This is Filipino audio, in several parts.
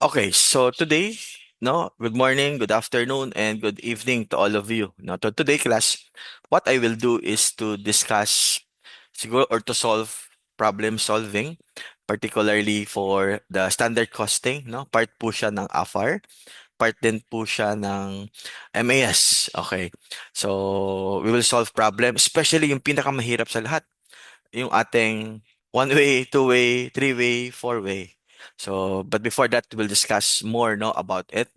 Okay, so today, no, good morning, good afternoon, and good evening to all of you. Now, to today class, what I will do is to discuss siguro or to solve problem solving, particularly for the standard costing, no? Part po siya ng AFAR, part din po siya ng MAS. Okay. So, we will solve problem, especially yung pinakamahirap sa lahat, yung ating one-way, two-way, three-way, four-way. So, but before that, we'll discuss more, no, about it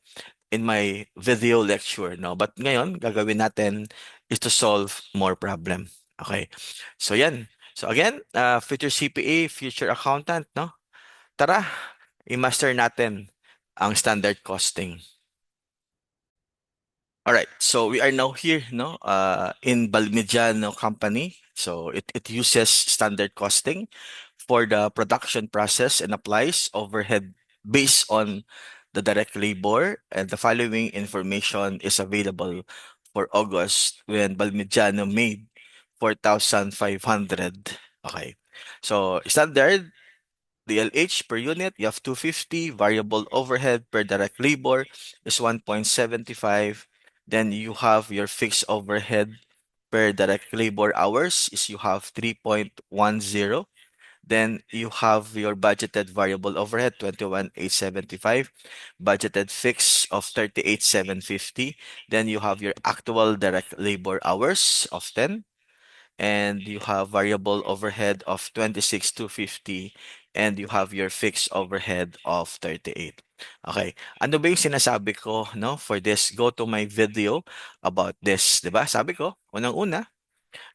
in my video lecture, no. But ngayon, gagawin natin is to solve more problem. Okay. So, yan. So, again, future CPA, future accountant, no. Tara, i-master natin ang standard costing. All right, so we are now here, no, in Balmediano Company. So it uses standard costing for the production process and applies overhead based on the direct labor. And the following information is available for August when Balmediano made 4,500. Okay, so standard DLH per unit, you have 250. Variable overhead per direct labor is 1.75. Then you have your fixed overhead per direct labor hours is you have 3.10. Then you have your budgeted variable overhead 21,875, budgeted fixed of 38,750. Then you have your actual direct labor hours of 10, and you have variable overhead of 26,250, and you have your fixed overhead of 38. Okay. Ano ba yung sinasabi ko, no, for this? Go to my video about this, 'di ba? Sabi ko, unang-una,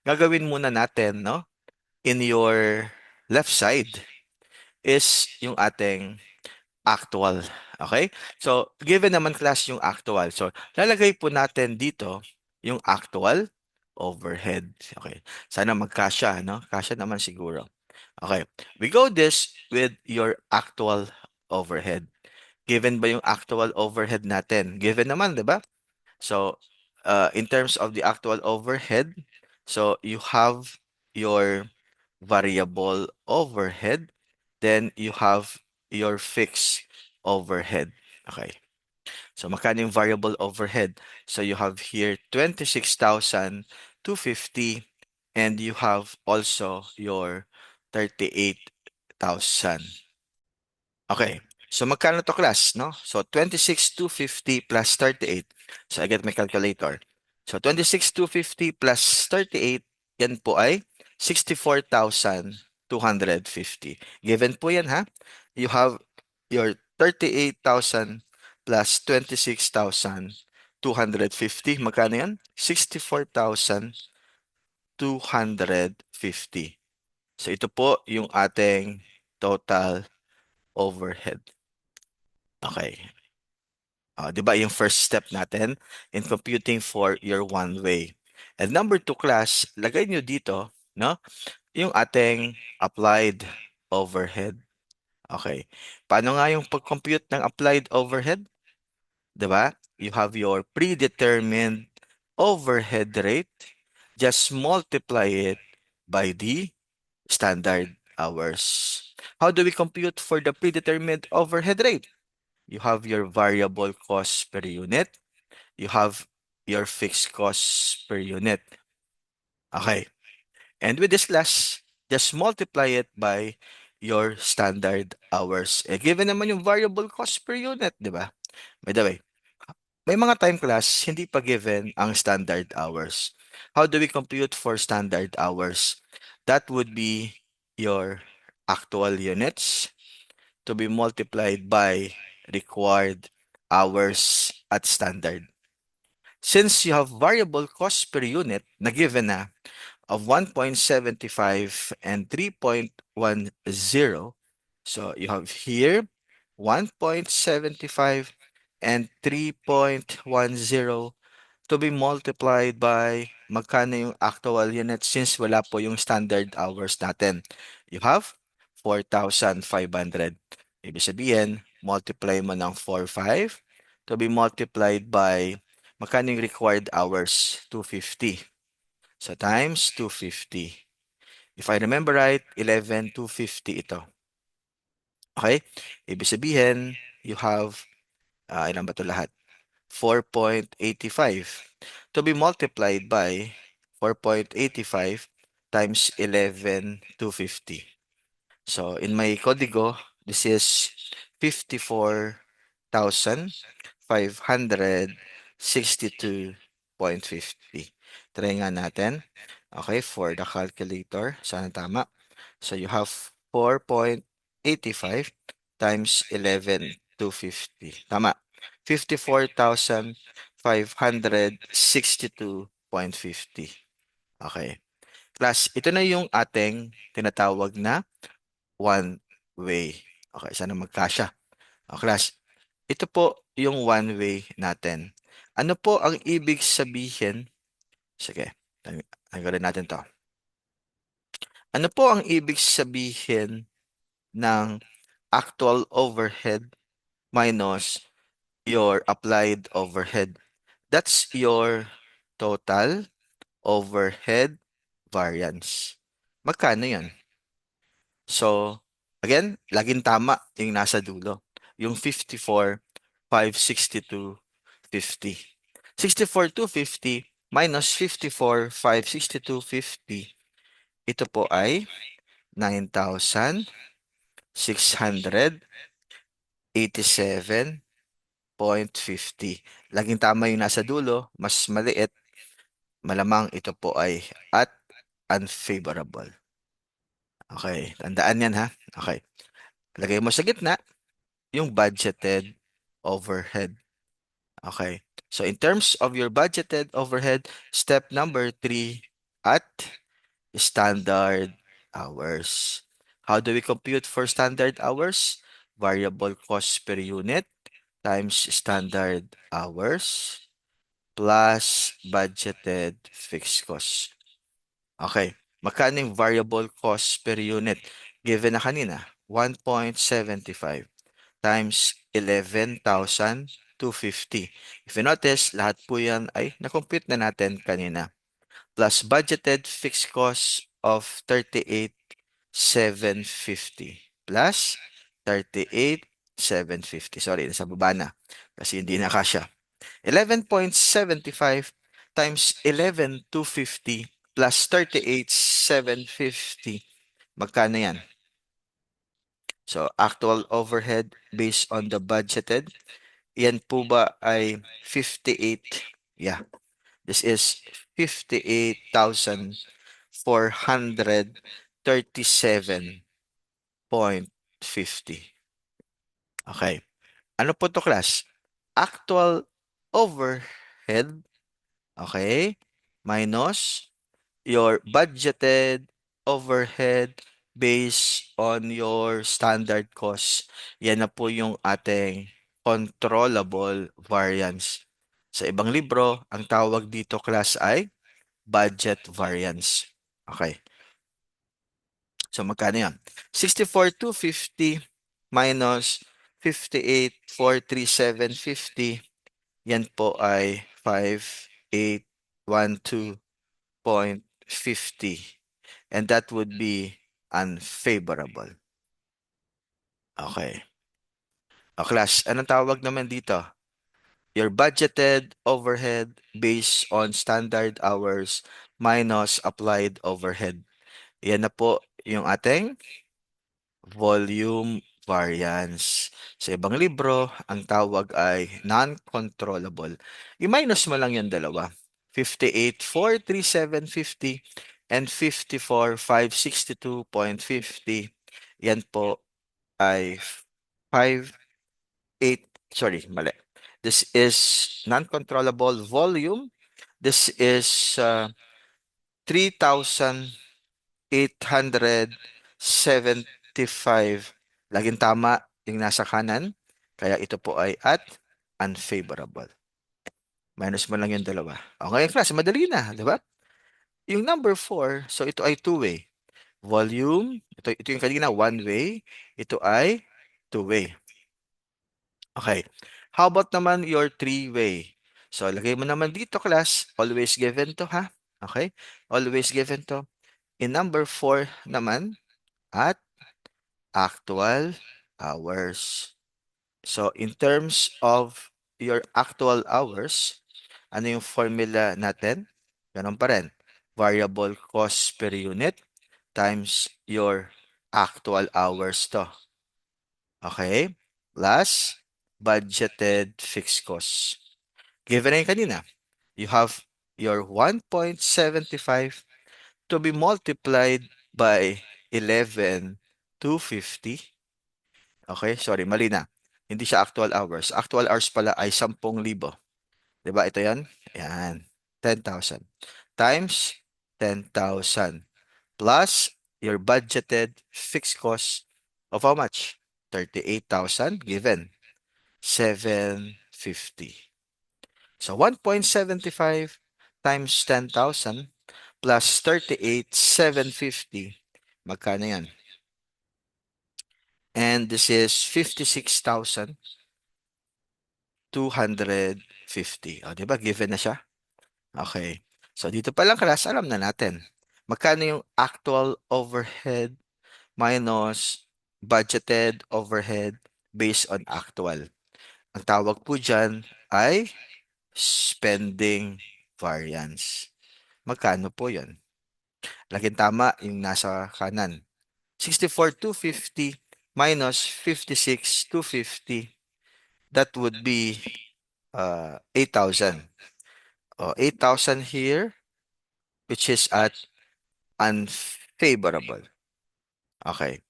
gagawin muna natin, no, in your left side is yung ating actual. Okay? So, given naman class yung actual. So, lalagay po natin dito yung actual overhead. Okay. Sana magkasya, no? Kasya naman siguro. Okay. We go this with your actual overhead. Given ba yung actual overhead natin? Given naman, di ba? So, in terms of the actual overhead, so you have your variable overhead, then you have your fixed overhead. Okay. So, magkano yung variable overhead? So, you have here 26,250, and you have also your 38,000. Okay. So, magkano to class, no? So, 26,250 plus 38. So, I get my calculator. So, 26,250 plus 38, yan po ay 64,250. Given po yan, ha? You have your 38,000 plus 26,250. Magkano yan? 64,250. So, ito po yung ating total overhead. Okay. 'Di ba yung first step natin in computing for your one way. And number two class, lagay nyo dito, no, yung ating applied overhead. Okay. Paano nga yung pag-compute ng applied overhead? 'Di ba? You have your predetermined overhead rate. Just multiply it by the standard hours. How do we compute for the predetermined overhead rate? You have your variable cost per unit. You have your fixed costs per unit. Okay. And with this class, just multiply it by your standard hours. Given naman yung variable cost per unit, di ba? By the way, may mga time class, hindi pa given ang standard hours. How do we compute for standard hours? That would be your actual units to be multiplied by required hours at standard. Since you have variable cost per unit na given na of 1.75 and 3.10, so you have here 1.75 and 3.10 to be multiplied by magkano yung actual unit since wala po yung standard hours natin. You have 4,500. Ibig sabihin, multiply mo ng 4,500 to be multiplied by magkano yung required hours? 250. So times 250. If I remember right, 11,250 ito. Okay? Ibig sabihin, you have, ilan ba ito lahat? 4.85 to be multiplied by 4.85 times 11,250. So in my kodigo, this is 54,562.50. Try nga natin. Okay, for the calculator. Sana tama. So you have 4.85 times 11,250. Tama. 54,562.50. Okay. Class, ito na yung ating tinatawag na one way. Okay, sana magkasya. O, class, ito po yung one way natin. Ano po ang ibig sabihin? Sige, tanggalin natin to. Ano po ang ibig sabihin ng actual overhead minus your applied overhead? That's your total overhead variance. Magkano yan? So, again, laging tama yung nasa dulo. Yung 54,562.50. 64,250 minus 54,562.50. Ito po ay 9,687.50. Laging tama yung nasa dulo, mas maliit. Malamang ito po ay at unfavorable. Okay, tandaan yan ha. Okay. Lagay mo sa gitna yung budgeted overhead. Okay. So in terms of your budgeted overhead, step number 3 at standard hours. How do we compute for standard hours? Variable cost per unit times standard hours plus budgeted fixed cost. Okay. Magkano yung variable cost per unit? Given na kanina, 1.75 times 11,250. If you notice, lahat po yan ay na-compute na natin kanina. Plus budgeted fixed cost of 38,750. Plus 38,750. Sorry, nasa baba na. Kasi hindi na kasya. 11.75 times 11,250 plus 38,750. Magkano yan? So, actual overhead based on the budgeted. Yan po ba ay 58? Yeah. This is 58,437.50. Okay. Ano po to, class? Actual overhead, okay, minus your budgeted overhead based on your standard cost. Yan na po yung ating controllable variance. Sa ibang libro, ang tawag dito, class, ay budget variance. Okay. So magkano yan? 64,250 minus 58,437.50. Yan po ay 5,812.50. And that would be unfavorable. Okay. O class, anong tawag naman dito? Your budgeted overhead based on standard hours minus applied overhead. Yan na po yung ating volume variance. Sa ibang libro, ang tawag ay non-controllable. I-minus mo lang yung dalawa. 58,437.50 and 54,562.50. Yan po ay 5,8, sorry, mali. This is non-controllable volume. This is 3,875. Laging tama yung nasa kanan. Kaya ito po ay at unfavorable. Minus mo lang yung dalawa. Okay, class, madali na, di ba? Yung number 4, so ito ay two-way. Volume, ito yung kanina, one-way. Ito ay two-way. Okay. How about naman your three-way? So, lagay mo naman dito, class. Always given to, ha? Okay? Always given to. In number 4 naman, at actual hours. So, in terms of your actual hours, ano yung formula natin? Ganun pa rin. Variable cost per unit times your actual hours to. Okay? Plus, budgeted fixed costs. Given na yun kanina, you have your 1.75 to be multiplied by 11,250. Okay, sorry, mali na. Hindi siya actual hours. Actual hours pala ay 10,000. 'Di ba? Ito 'yan. Yan. 10,000 times 10,000 plus your budgeted fixed cost of how much? 38,000 given 750. So 1.75 times 10,000 plus 38,750. Magkano yan? And this is 56,250. O, di ba? Given na siya. Okay. So dito pa lang class, alam na natin. Magkano yung actual overhead minus budgeted overhead based on actual. Ang tawag po dyan ay spending variance. Magkano po yun? Laging tama yung nasa kanan. 64,250 minus 56,250. That would be 8,000. 8,000 here, which is at unfavorable. Okay.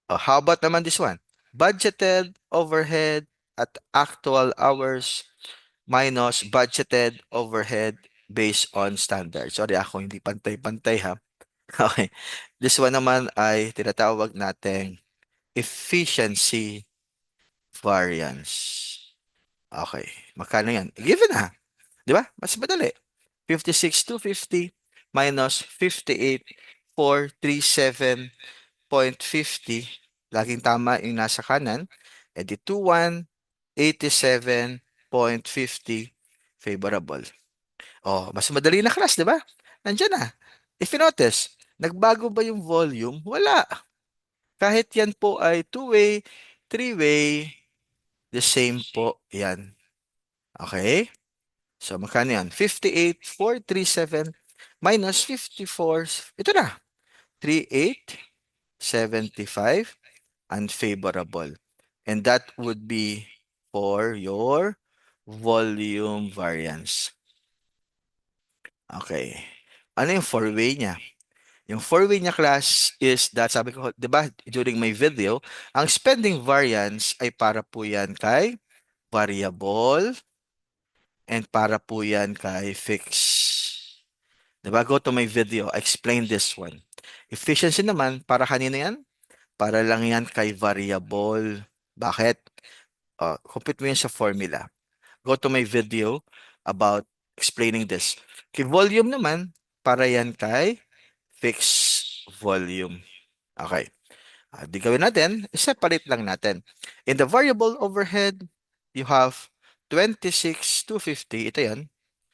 How about naman this one? Budgeted overhead at actual hours minus budgeted overhead based on standard. Sorry ako, hindi pantay-pantay ha. Okay. This one naman ay tinatawag nating efficiency variance. Okay. Magkano yan? Given na. Di ba? Mas madali. 56,250 minus 58,437.50. Laging tama yung nasa kanan. E di 2187.50 favorable. Oh, mas madali na class, di ba? Nandiyan na. If you notice, nagbago ba yung volume? Wala. Kahit yan po ay two-way, three-way, the same po yan. Okay? So, magkano yan? 58,437 minus 54. Ito na. 3875 unfavorable. And that would be for your volume variance. Okay. Ano yung four-way niya? Yung four-way niya class is that, sabi ko, di ba, during my video, ang spending variance ay para po yan kay variable and para po yan kay fixed. Di ba? Go to my video. I explain this one. Efficiency naman, para kanina yan? Para lang yan kay variable. Bakit? Compute mo yan sa formula. Go to my video about explaining this. Kay volume naman, para yan kay fixed volume. Okay. Di gawin natin, separate lang natin. In the variable overhead, you have 26,250. Ito yan.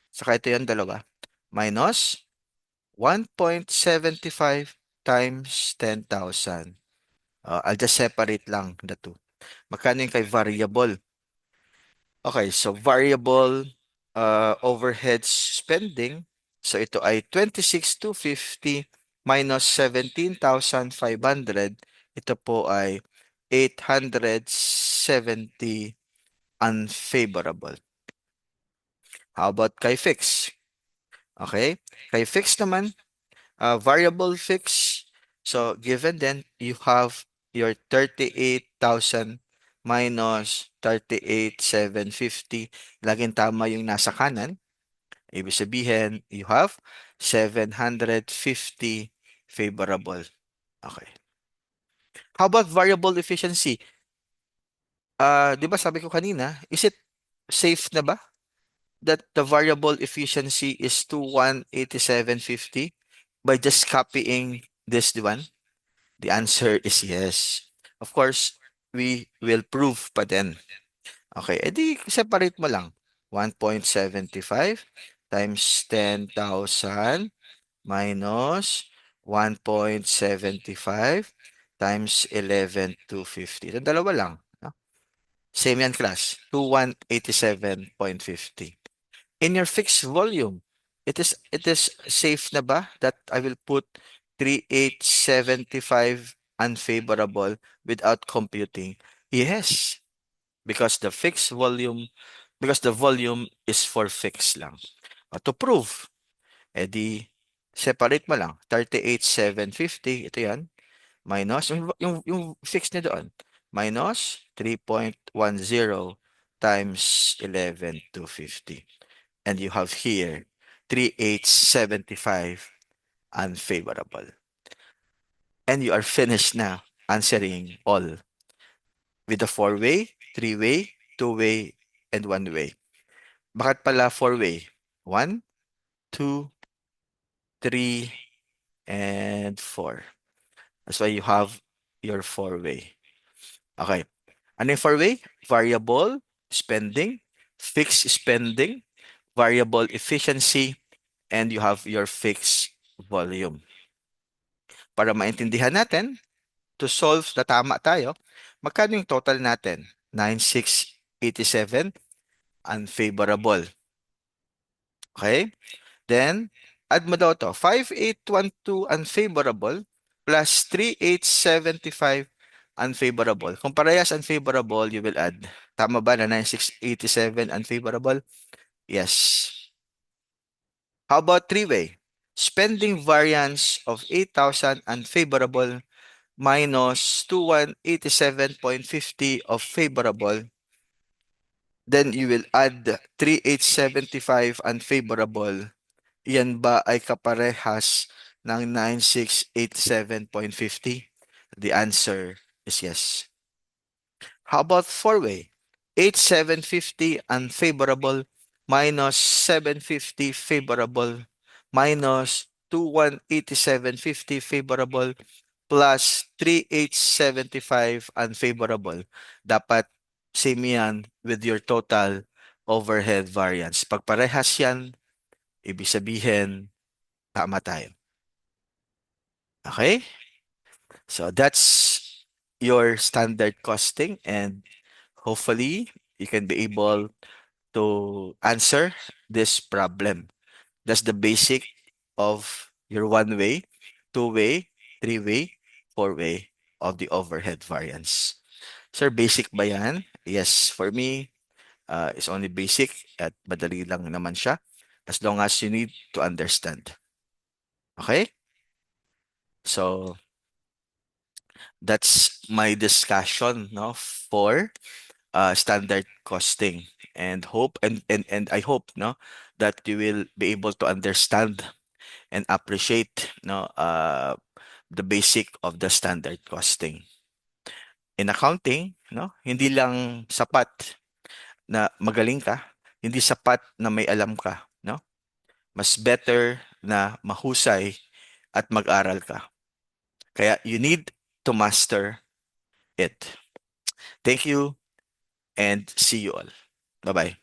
Saka ito yan, dalawa. Minus 1.75 times 10,000. I'll just separate lang the two. Magkano yung kay variable? Okay, so variable overhead spending. So ito ay 26,250 minus 17,500. Ito po ay 870 unfavorable. How about kay fix? Okay, kay fix naman, variable fix. So given then, you have your 38,000 minus 38,750. Laging tama yung nasa kanan. Ibig sabihin, you have 750 favorable. Okay. How about variable efficiency? Di ba sabi ko kanina, is it safe na ba that the variable efficiency is 2187.50 by just copying this one? The answer is yes. Of course, we will prove pa din. Okay, edi separate mo lang. 1.75 times 10,000 minus 1.75 times 11,250. Ito dalawa lang. No? Same yan, class. 2187.50. In your fixed volume, it is safe na ba that I will put 3875 unfavorable without computing? Yes, because the volume is for fixed lang. To prove, edi separate mo lang. 38,750, ito yan, minus, yung fixed niya doon, minus 3.10 times 11,250. And you have here 3,875 unfavorable. And you are finished now answering all with a four-way, three-way, two-way, and one-way. Bakit pala four-way? One, two, three, and four. That's why you have your four-way. Okay. Ano yung four-way? Variable spending, fixed spending, variable efficiency, and you have your fixed volume. Para maintindihan natin, to solve na tama tayo, magkano yung total natin? 9,687 unfavorable. Okay? Then, add mo daw to. 5,812 unfavorable plus 3,875 unfavorable. Kung parehas unfavorable, you will add. Tama ba na 9,687 unfavorable? Yes. How about three-way? Spending variance of 8,000 unfavorable minus 2,187.50 of favorable. Then you will add 3,875 unfavorable. Yan ba ay kaparehas ng 9,687.50? The answer is yes. How about four-way? 8,750 unfavorable minus 750 favorable minus 2,187.50 favorable plus 3,875 unfavorable. Dapat same yan with your total overhead variance. Pag parehas yan, ibig sabihin, tama tayo. Okay? So that's your standard costing, and hopefully you can be able to answer this problem. That's the basic of your one-way, two-way, three-way, four-way of the overhead variance. Sir, basic ba yan? Yes, for me, it's only basic at madali lang naman siya as long as you need to understand. Okay? So, that's my discussion, no, for standard costing, and I hope, no, that you will be able to understand and appreciate, no, the basic of the standard costing. In accounting, no, hindi lang sapat na magaling ka, hindi sapat na may alam ka, no? Mas better na mahusay at mag-aral ka. Kaya you need to master it. Thank you and see you all. Bye-bye.